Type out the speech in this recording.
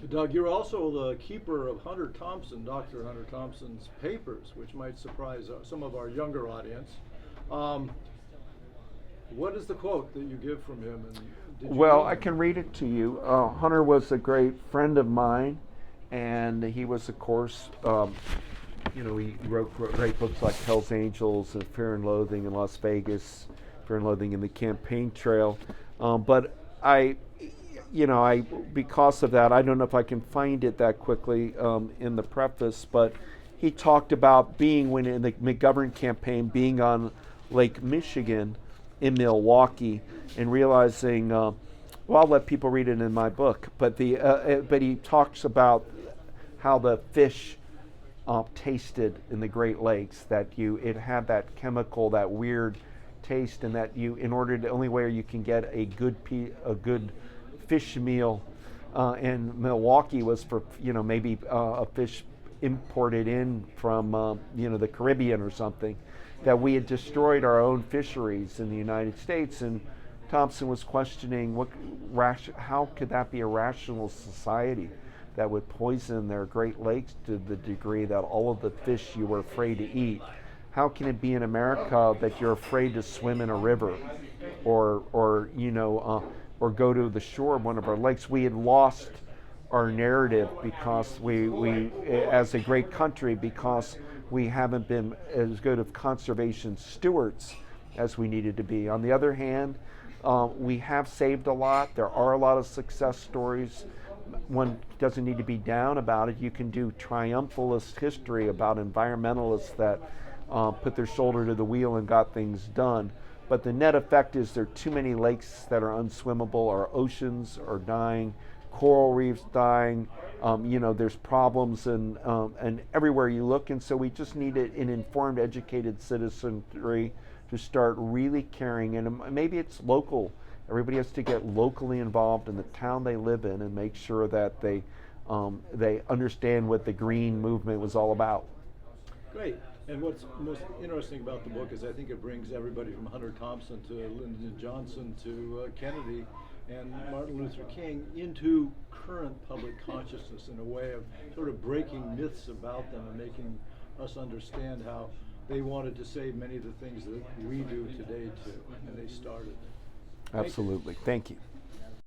Doug, you're also the keeper of Hunter Thompson, Dr. Hunter Thompson's papers, which might surprise some of our younger audience. Um, what is the quote that you give from him? And did you Well, know I him? can read it to you. Hunter was a great friend of mine, and he was, of course, he wrote great books like Hell's Angels and Fear and Loathing in Las Vegas, Fear and Loathing in the Campaign Trail. But I because of that, I don't know if I can find it that quickly in the preface, but he talked about being when in the McGovern campaign, being on Lake Michigan in Milwaukee, and realizing. I'll let people read it in my book, but he talks about how the fish tasted in the Great Lakes. That it had that chemical, that weird taste, and that the only way you can get a good fish meal in Milwaukee was for maybe a fish imported in from the Caribbean or something. That we had destroyed our own fisheries in the United States, and Thompson was questioning how could that be a rational society that would poison their Great Lakes to the degree that all of the fish you were afraid to eat. How can it be in America that you're afraid to swim in a river, or go to the shore of one of our lakes? We had lost our narrative because we as a great country, because we haven't been as good of conservation stewards as we needed to be. On the other hand, we have saved a lot. There are a lot of success stories. One doesn't need to be down about it. You can do triumphalist history about environmentalists that put their shoulder to the wheel and got things done. But the net effect is there are too many lakes that are unswimmable. Our oceans are dying. Coral reefs dying. There's problems and everywhere you look. And so we just need an informed, educated citizenry to start really caring. And maybe it's local. Everybody has to get locally involved in the town they live in and make sure that they understand what the green movement was all about. Great. And what's most interesting about the book is I think it brings everybody from Hunter Thompson to Lyndon Johnson to Kennedy and Martin Luther King into current public consciousness in a way of sort of breaking myths about them and making us understand how they wanted to save many of the things that we do today too, and they started. Absolutely. Thank you.